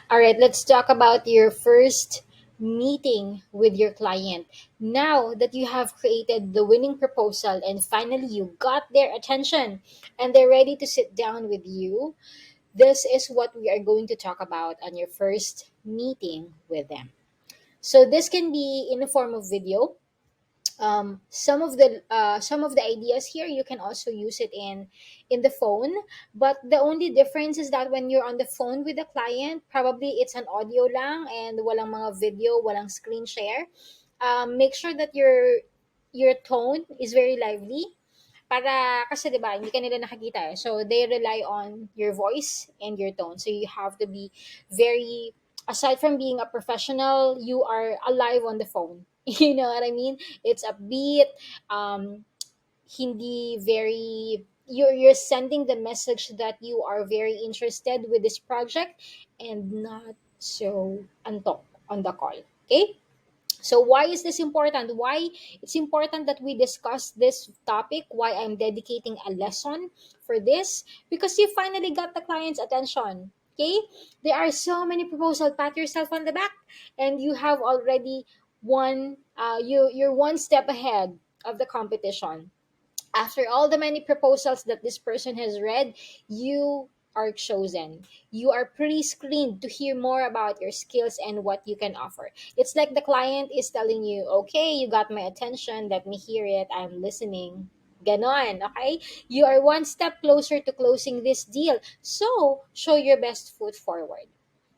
All right, let's talk about your first meeting with your client. Now that you have created the winning proposal and finally you got their attention and they're ready to sit down with you, this is what we are going to talk about on your first meeting with them. So this can be in the form of video. Some of the ideas here you can also use it in the phone, but the only difference is that when you're on the phone with the client, probably it's an audio lang and walang mga video, walang screen share. Make sure that your tone is very lively para kasi 'di ba hindi ka nila nakikita eh. So they rely on your voice and your tone. So you have to be very, aside from being a professional, you are alive on the phone. You know what I mean? It's upbeat, hindi very, you're sending the message that you are very interested with this project and not so antok on the call. Okay? So why is this important? Why it's important that we discuss this topic, why I'm dedicating a lesson for this, because you finally got the client's attention. Okay? There are so many proposals. Pat yourself on the back and you have already you're one step ahead of the competition. After all the many proposals that this person has read, you are chosen. You are pre-screened to hear more about your skills and what you can offer. It's like the client is telling you, okay, you got my attention, let me hear it, I'm listening. Ganon, okay? You are one step closer to closing this deal. So, show your best foot forward.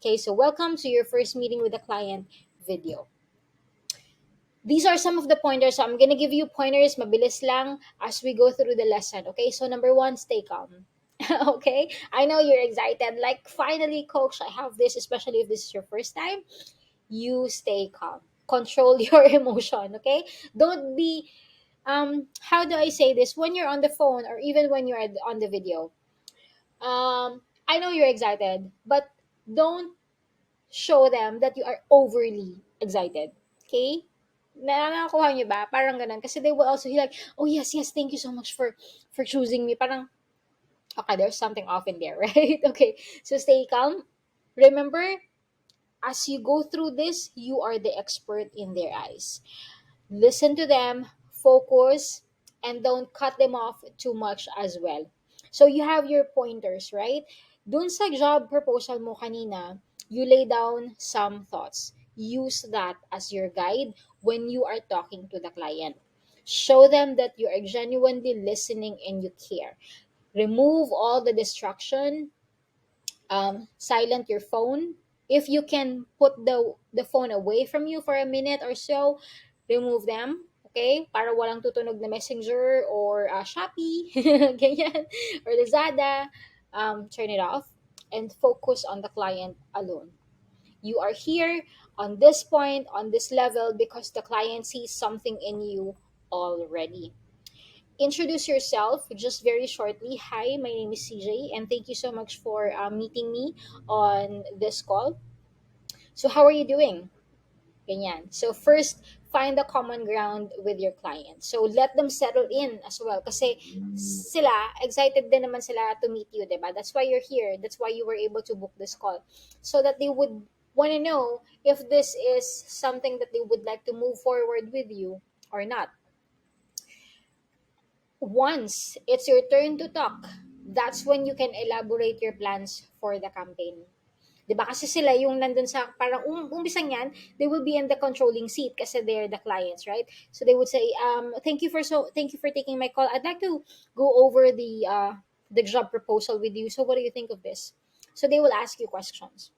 Okay, so welcome to your first meeting with the client video. These are some of the pointers. So I'm gonna give you pointers, mabilis lang as we go through the lesson. Okay, so number one, stay calm. Okay, I know you're excited. Like, finally, coach, I have this, especially if this is your first time. You stay calm. Control your emotion, okay? Don't be, how do I say this? When you're on the phone or even when you're on the video, I know you're excited, but don't show them that you are overly excited. Okay? Nakakuha niyo ba? Parang ganun. Kasi they will also be like, oh yes, yes, thank you so much for choosing me. Parang, okay, there's something off in there, right? Okay, so stay calm. Remember, as you go through this, you are the expert in their eyes. Listen to them, focus, and don't cut them off too much as well. So you have your pointers, right? Dun sa job proposal mo kanina, you lay down some thoughts. Use that as your guide when you are talking to the client. Show them that you are genuinely listening and you care. Remove all the distraction, silent your phone. If you can put the phone away from you for a minute or so, remove them. Okay? Para walang tutunog na Messenger or Shopee, ganyan, or Lazada. Turn it off and focus on the client alone. You are here on this point, on this level, because the client sees something in you already. Introduce yourself just very shortly. Hi, my name is CJ, and thank you so much for meeting me on this call. So, how are you doing? Ganyan. So, first, find the common ground with your client. So, let them settle in as well. Kasi sila, excited din naman sila to meet you, diba? That's why you're here. That's why you were able to book this call. So that they would want to know if this is something that they would like to move forward with you or not. Once it's your turn to talk, that's when you can elaborate your plans for the campaign. 'Di ba? Kasi sila yung nandun sa parang umpisang yan, they will be in the controlling seat kasi they're the clients, right? So they would say, thank you for taking my call. I'd like to go over the job proposal with you. So what do you think of this? So they will ask you questions.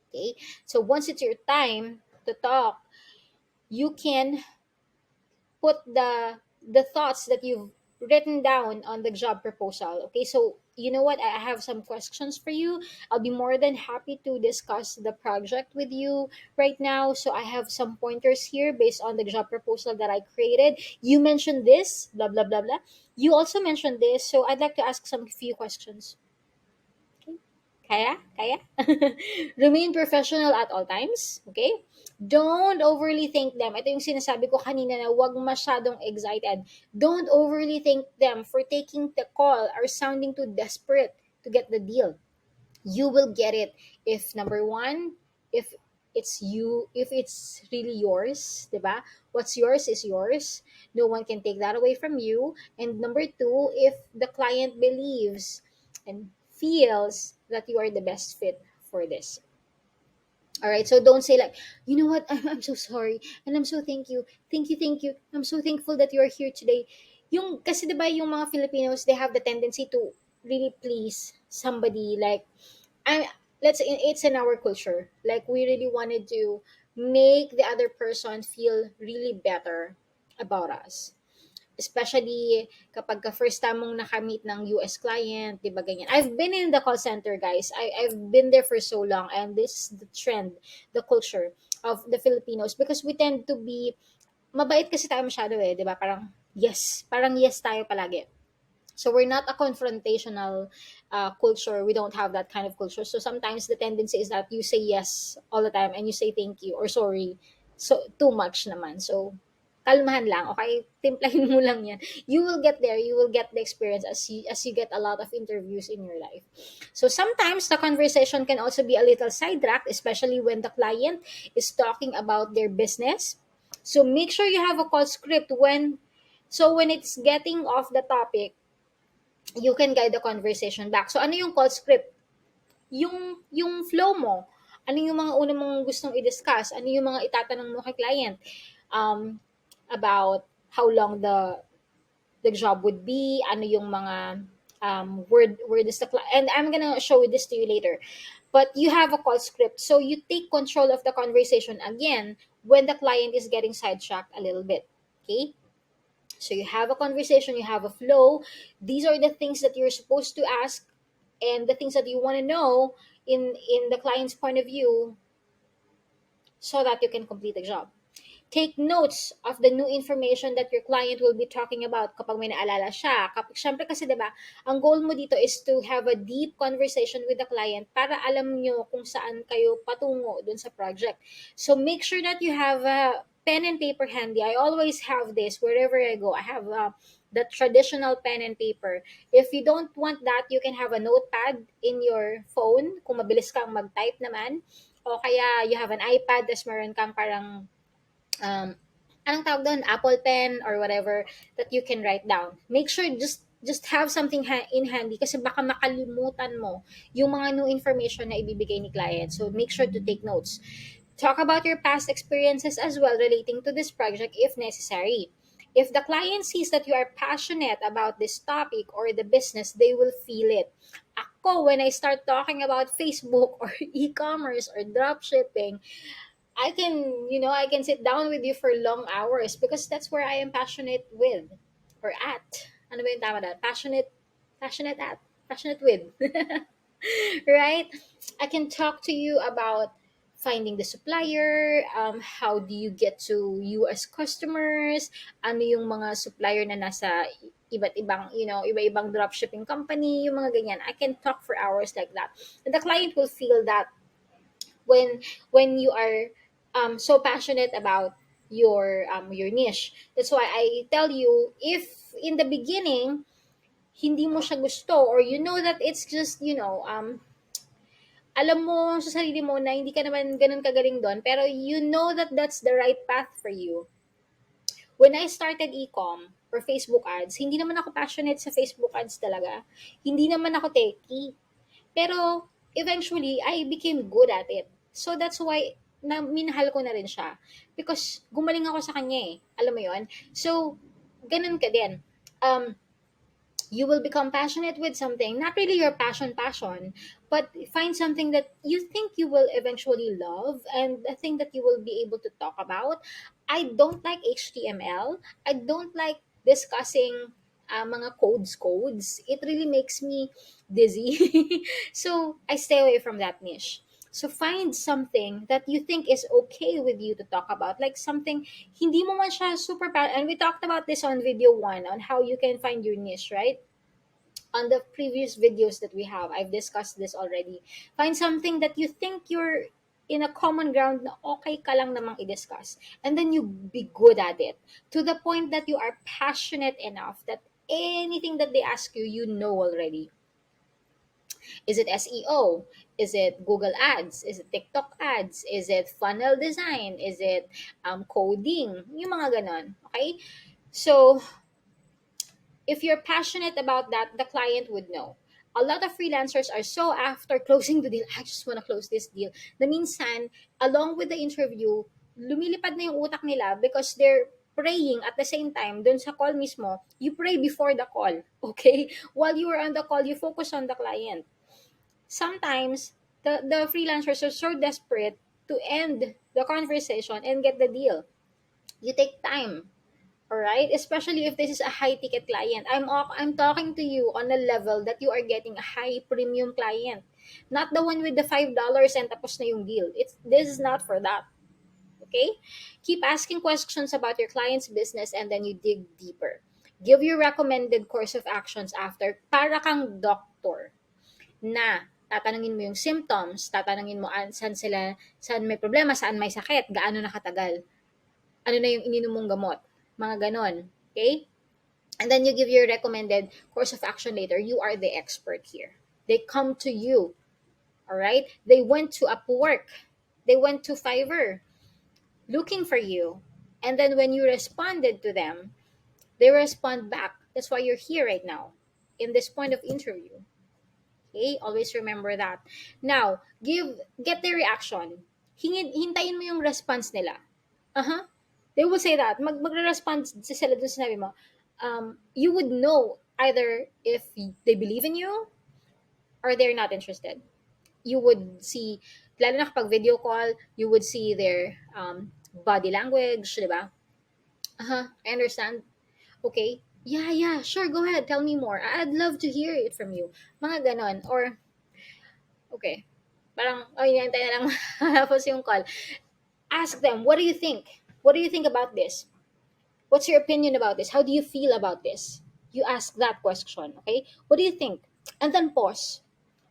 Okay? So once it's your time to talk, you can put the thoughts that you've written down on the job proposal. Okay, so you know what? I have some questions for you. I'll be more than happy to discuss the project with you right now. So I have some pointers here based on the job proposal that I created. You mentioned this, blah blah blah blah. You also mentioned this, so I'd like to ask some few questions. Okay. Kaya? Kaya? Remain professional at all times. Okay? Don't overly think them. Ito yung sinasabi ko kanina na huwag masyadong excited. Don't overly think them for taking the call or sounding too desperate to get the deal. You will get it if number one, if if it's really yours, diba? What's yours is yours. No one can take that away from you. And number two, if the client believes and feels that you are the best fit for this. All right, so don't say like, you know what, I'm so sorry, and I'm so thank you, I'm so thankful that you're here today. Yung kasi 'di ba yung mga Filipinos, they have the tendency to really please somebody, like, I it's in our culture. Like we really wanted to make the other person feel really better about us. Especially kapag ka first time mong nakamit ng US client, 'di ba ganyan. I've been in the call center, guys. I've been there for so long, and this is the trend, the culture of the Filipinos, because we tend to be mabait kasi tayo masyado eh, 'di ba? Parang yes tayo palagi. So we're not a confrontational culture. We don't have that kind of culture. So sometimes the tendency is that you say yes all the time and you say thank you or sorry. So too much naman. So kalmahan lang. Okay, timplahin mo lang yan. You will get there. You will get the experience as you get a lot of interviews in your life. So sometimes the conversation can also be a little sidetracked, especially when the client is talking about their business. So make sure you have a call script when it's getting off the topic, you can guide the conversation back. So ano yung call script? Yung flow mo. Ano yung mga una mong gustong i-discuss? Ano yung mga itatanong mo kay client? Um, about how long the job would be, ano yung mga word is the and I'm gonna show this to you later. But you have a call script, so you take control of the conversation again when the client is getting sidetracked a little bit. Okay, so you have a conversation, you have a flow. These are the things that you're supposed to ask and the things that you want to know in the client's point of view so that you can complete the job. Take notes of the new information that your client will be talking about kapag may naalala siya. Kapag, syempre kasi 'di ba, ang goal mo dito is to have a deep conversation with the client para alam nyo kung saan kayo patungo dun sa project. So make sure that you have a pen and paper handy. I always have this wherever I go. I have the traditional pen and paper. If you don't want that, you can have a notepad in your phone kung mabilis kang mag-type naman. O kaya you have an iPad, tas meron kang parang um, anong tawag doon? Apple pen or whatever that you can write down. Make sure just have something in handy kasi baka makalimutan mo yung mga new information na ibibigay ni client. So make sure to take notes. Talk about your past experiences as well relating to this project if necessary. If the client sees that you are passionate about this topic or the business, they will feel it. Ako, when I start talking about Facebook or e-commerce or dropshipping, I can sit down with you for long hours because that's where I am passionate with or at. Ano ba yung tama doon? Passionate at, passionate with. Right? I can talk to you about finding the supplier, how do you get to US customers, ano yung mga supplier na nasa iba't ibang, iba-ibang dropshipping company, yung mga ganyan. I can talk for hours like that. And the client will feel that when you are so passionate about your niche. That's why I tell you, if in the beginning hindi mo siya gusto, or you know that it's just alam mo sa sarili mo na hindi ka naman ganun kagaling doon, pero you know that that's the right path for you. When I started e-com or Facebook ads, hindi naman ako passionate sa Facebook ads talaga. Hindi naman ako techie. Pero eventually, I became good at it. So that's why na minahal ko na rin siya. Because gumaling ako sa kanya eh. Alam mo yon. So, ganun ka din. Um, you will become passionate with something, not really your passion, but find something that you think you will eventually love and a thing that you will be able to talk about. I don't like HTML. I don't like discussing mga codes. It really makes me dizzy. So I stay away from that niche. So find something that you think is okay with you to talk about, like something hindi mo man siya super and we talked about this on video 1 on how you can find your niche, right? On the previous videos that we have, I've discussed this already. Find something that you think you're in a common ground na okay ka lang namang i-discuss. And then you be good at it. To the point that you are passionate enough that anything that they ask you, you know already. Is it SEO? Is it Google Ads? Is it TikTok ads? Is it funnel design? Is it coding? Yung mga ganon. Okay? So, if you're passionate about that, the client would know. A lot of freelancers are so after closing the deal, I just want to close this deal. Na minsan, along with the interview, lumilipad na yung utak nila because they're praying at the same time. Dun sa call mismo, you pray before the call. Okay? While you are on the call, you focus on the client. Sometimes, the freelancers are so desperate to end the conversation and get the deal. You take time. All right, especially if this is a high ticket client. I'm talking to you on a level that you are getting a high premium client, not the one with the $5 and tapos na yung deal. This is not for that. Okay, keep asking questions about your client's business and then you dig deeper. Give your recommended course of actions after. Para kang doctor na tatanungin mo yung symptoms, tatanungin mo saan may problema, saan may sakit, gaano nakatagal, ano na yung ininom mong gamot, mga ganon. Okay? And then you give your recommended course of action later. You are the expert here. They come to you. All right? They went to Upwork. They went to Fiverr looking for you. And then when you responded to them, they respond back. That's why you're here right now in this point of interview. Okay? Always remember that. Now, get their reaction. Hintayin mo yung response nila. Uh-huh. They will say that. Magre-respond sila dun sa sinabi mo. You would know either if they believe in you or they're not interested. You would see, lalo na kapag video call, you would see their body language, di ba? Uh-huh. I understand. Okay. Yeah, yeah, sure, go ahead. Tell me more. I'd love to hear it from you. Mga ganon. Or, okay. Parang, oh, hinihintay na lang tapos yung call. Ask them, what do you think? What do you think about this? What's your opinion about this? How do you feel about this? You ask that question, okay? What do you think? And then pause.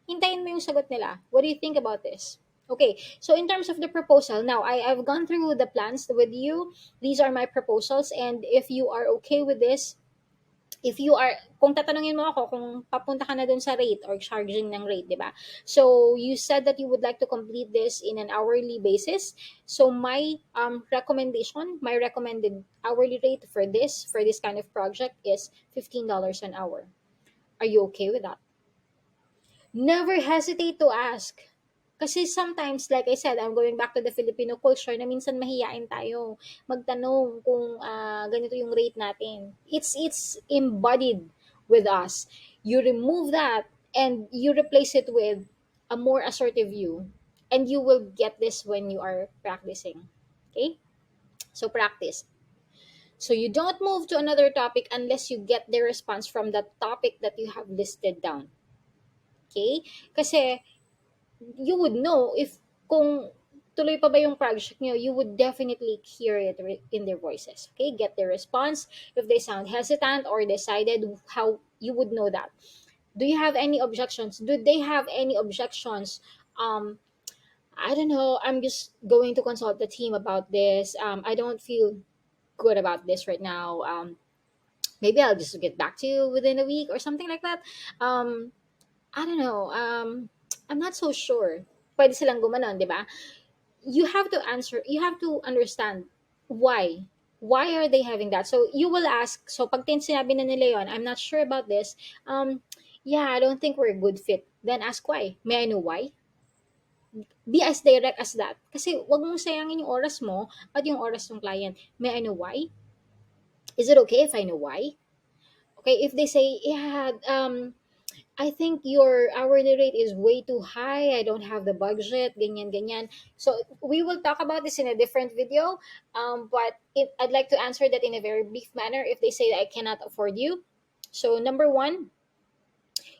Hintayin mo yung sagot nila. What do you think about this? Okay, so in terms of the proposal, now I've gone through the plans with you. These are my proposals, and if you are okay with this, if you are, kung tatanungin mo ako kung papunta ka na dun sa rate or charging ng rate, di ba? So, you said that you would like to complete this in an hourly basis. So, my recommendation, my recommended hourly rate for this kind of project is $15 an hour. Are you okay with that? Never hesitate to ask. Kasi sometimes, like I said, I'm going back to the Filipino culture na minsan mahiyain tayo magtanong kung ganito yung rate natin. It's embodied with us. You remove that and you replace it with a more assertive you. And you will get this when you are practicing. Okay? So practice. So you don't move to another topic unless you get the response from the topic that you have listed down. Okay? Kasi you would know if kung tuloy pa ba yung project nyo, you would definitely hear it in their voices. Okay? Get their response. If they sound hesitant or decided, how you would know that. Do you have any objections? Do they have any objections? I don't know. I'm just going to consult the team about this. I don't feel good about this right now. Maybe I'll just get back to you within a week or something like that. I don't know. I'm not so sure. Pwede silang gumanon, di ba? You have to answer, you have to understand why. Why are they having that? So you will ask, so pag sinabi na nila yon, I'm not sure about this. Yeah, I don't think we're a good fit. Then ask why. May I know why? Be as direct as that. Kasi wag mong sayangin yung oras mo at yung oras ng client. May I know why? Is it okay if I know why? Okay, if they say, yeah, I think your hourly rate is way too high. I don't have the budget, ganyan, ganyan. So we will talk about this in a different video. But I'd like to answer that in a very brief manner if they say that I cannot afford you. So number one,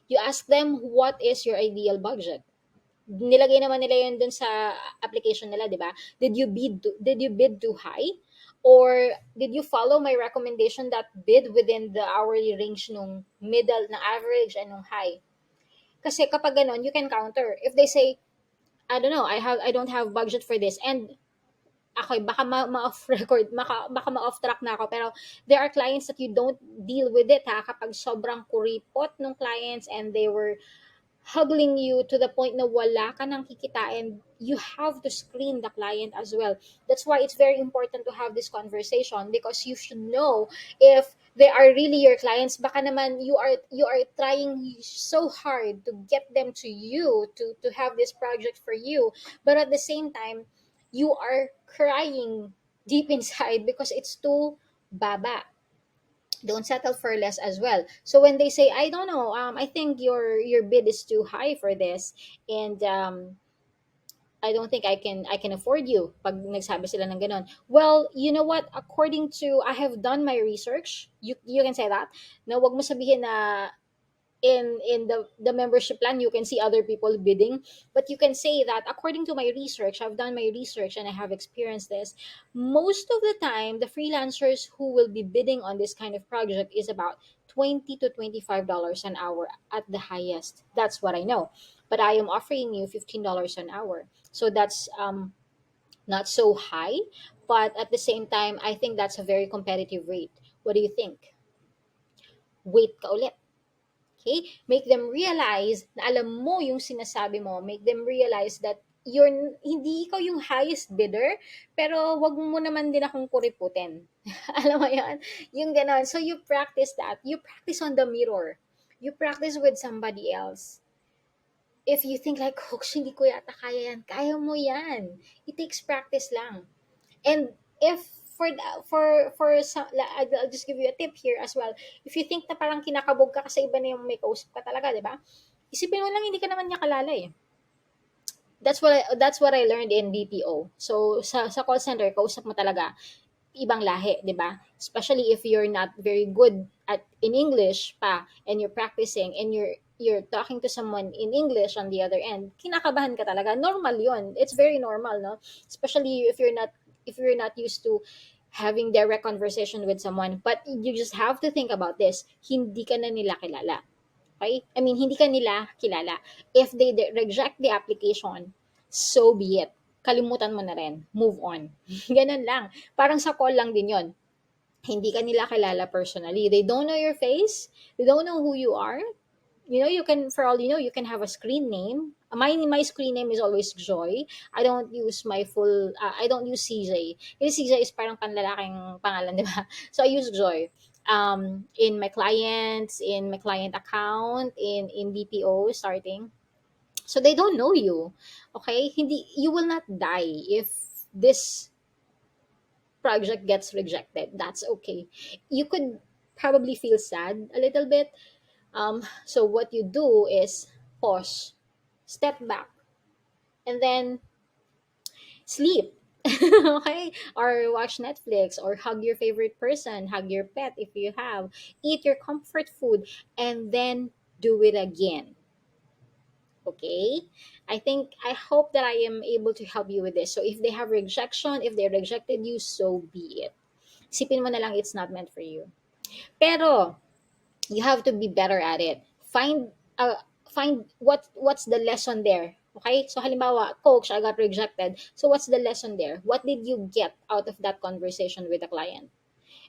you ask them what is your ideal budget. Nilagay naman nila yun dun sa application nila, di ba? Did you bid too high? Or did you follow my recommendation that bid within the hourly range nung middle, na average, and nung high? Kasi kapag ganon, you can counter. If they say, I don't know, I don't have budget for this, and ako, baka ma-off record, baka ma-off track na ako, pero there are clients that you don't deal with it ha, kapag sobrang kuripot ng clients and they were haggling you to the point na wala ka nang kikitain, you have to screen the client as well. That's why it's very important to have this conversation, because you should know if they are really your clients. Baka naman you are trying so hard to get them to you, to have this project for you, but at the same time you are crying deep inside because it's too baba. Don't settle for less as well. So when they say, I don't know, I think your bid is too high for this, and I don't think I can afford you. Pag nagsabi sila ng ganon. Well, you know what? According to, I have done my research. You can say that. Na wag mo sabihin na in the membership plan you can see other people bidding, but you can say that according to my research, I've done my research and I have experienced this. Most of the time the freelancers who will be bidding on this kind of project is about 20 to $25 an hour at the highest. That's what I know, but I am offering you $15 an hour. So that's not so high, but at the same time I think that's a very competitive rate. What do you think? Wait ka ulit. Okay? Make them realize na alam mo yung sinasabi mo. Make them realize that hindi ikaw yung highest bidder, pero wag mo naman din akong kuriputin. Alam mo yan? Yung ganon. So you practice that. You practice on the mirror. You practice with somebody else. If you think like, oh, hindi ko yata kaya yan, kaya mo yan. It takes practice lang. And if for some, I'll just give you a tip here as well. If you think na parang kinakabog ka kasi iba na yung may kausap ka talaga, di ba? Isipin mo lang hindi ka naman niya kalala eh. That's what I learned in BPO. So sa call center, kausap mo talaga ibang lahi, 'di ba? Especially if you're not very good at in English pa, and you're practicing and you're talking to someone in English on the other end. Kinakabahan ka talaga. Normal 'yon. It's very normal, no? Especially if you're not used to having direct conversation with someone. But you just have to think about this. Hindi ka na nila kilala. Okay? I mean, hindi ka nila kilala. If they reject the application, so be it. Kalimutan mo na rin. Move on. Ganun lang. Parang sa call lang din yon. Hindi ka nila kilala personally. They don't know your face. They don't know who you are. You can, for all you know, you can have a screen name. My screen name is always Joy. I don't use my full, I don't use CJ. Kasi CJ is parang panlalaking pangalan, di ba? So I use Joy. In my client account, in BPO starting. So they don't know you. Okay? Hindi, you will not die if this project gets rejected. That's okay. You could probably feel sad a little bit. So what you do is pause, step back, and then sleep. Okay? Or watch Netflix, or hug your favorite person, hug your pet if you have, eat your comfort food, and then do it again. Okay? I hope that I am able to help you with this. So if they have rejection, if they rejected you, so be it. Sipin mo na lang it's not meant for you. Pero you have to be better at it. Find what's the lesson there. Okay? So halimbawa, coach, I got rejected. So what's the lesson there? What did you get out of that conversation with the client?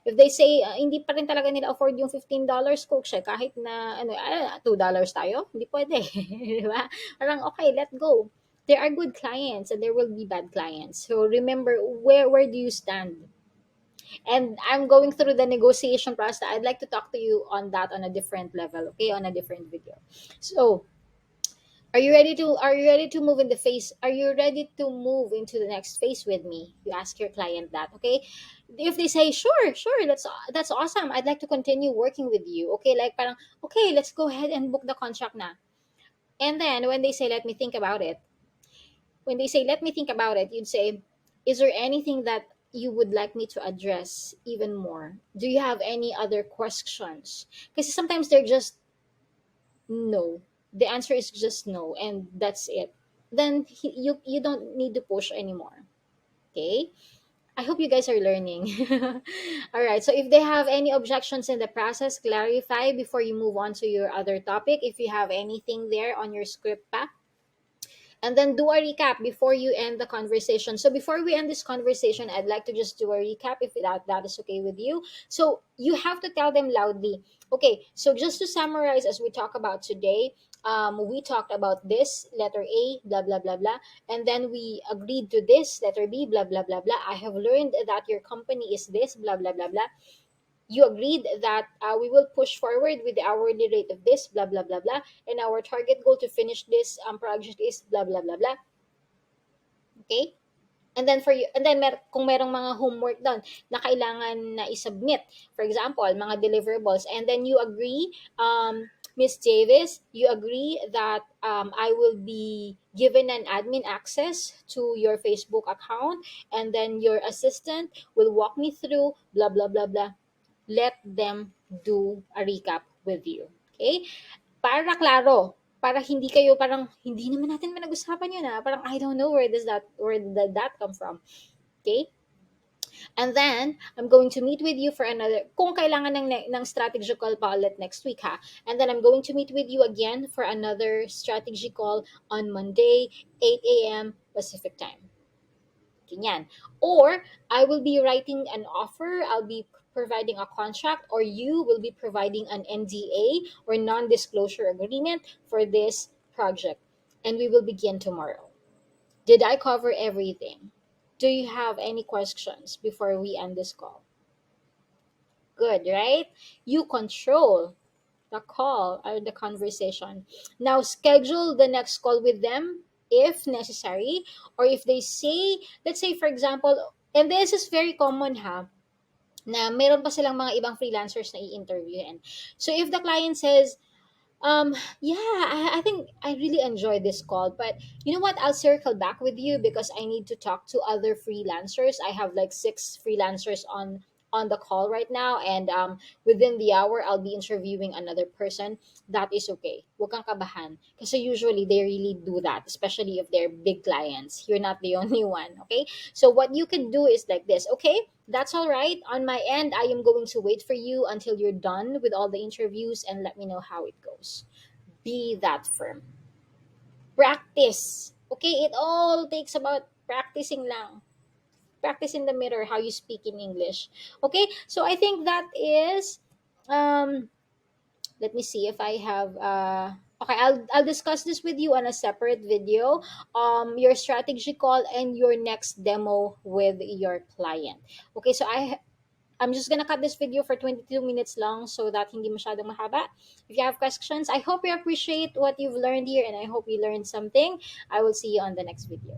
If they say hindi pa rin talaga nila afford yung $15, coach, kahit na $2 tayo, hindi pwede. Di ba? Parang okay, let go. There are good clients and there will be bad clients. So remember, where do you stand? And I'm going through the negotiation process. I'd like to talk to you on that on a different level, okay, on a different video. So are you ready to move in the phase? Are you ready to move into the next phase with me? You ask your client that, okay? If they say sure, sure, that's awesome, I'd like to continue working with you, okay, like parang okay, let's go ahead and book the contract na. And then when they say let me think about it, you'd say, is there anything that you would like me to address even more? Do you have any other questions? Because sometimes they're just no. The answer is just no, and that's it. Then you don't need to push anymore. Okay? I hope you guys are learning. All right. So if they have any objections in the process, clarify before you move on to your other topic. If you have anything there on your script pa, and then do a recap before you end the conversation. So before we end this conversation, I'd like to just do a recap if that is okay with you. So you have to tell them loudly. Okay, so just to summarize, as we talk about today, we talked about this letter A, blah blah blah blah, and then we agreed to this letter B, blah blah blah blah. I have learned that your company is this, blah blah blah blah. You agreed that we will push forward with the hourly rate of this, blah blah blah blah, and our target goal to finish this project is blah blah blah blah. Okay, and then for you, and then kung merong mga homework doon na kailangan na i-submit, for example mga deliverables, and then you agree, Miss Davis, you agree that I will be given an admin access to your Facebook account, and then your assistant will walk me through blah blah blah blah. Let them do a recap with you. Okay? Para klaro, para hindi kayo parang hindi naman natin pinag-usapan yun parang I don't know where did that come from. Okay? And then I'm going to meet with you for another kung kailangan ng strategy call pa ulit next week ha. And then I'm going to meet with you again for another strategy call on Monday 8 a.m. Pacific time. Ganyan. Or I will be writing an offer, I'll be providing a contract, or you will be providing an NDA or non-disclosure agreement for this project. And we will begin tomorrow. Did I cover everything? Do you have any questions before we end this call? Good, right? You control the call or the conversation. Now schedule the next call with them if necessary, or if they say, let's say for example, and this is very common ha, na meron pa silang mga ibang freelancers na i-interviewin. So if the client says, yeah, I think I really enjoyed this call, but you know what? I'll circle back with you because I need to talk to other freelancers. I have like 6 freelancers on the call right now, and within the hour, I'll be interviewing another person. That is okay. Huwag kang kabahan. Kasi usually they really do that, especially if they're big clients. You're not the only one, okay? So what you can do is like this, okay? That's all right. On my end, I am going to wait for you until you're done with all the interviews and let me know how it goes. Be that firm. Practice. Okay, it all takes about practicing lang. Practice in the mirror how you speak in English. Okay, so I think that is let me see if I have okay, I'll discuss this with you on a separate video. Your strategy call and your next demo with your client. Okay, so I'm just gonna cut this video for 22 minutes long so that hindi masyadong mahaba. If you have questions, I hope you appreciate what you've learned here and I hope you learned something. I will see you on the next video.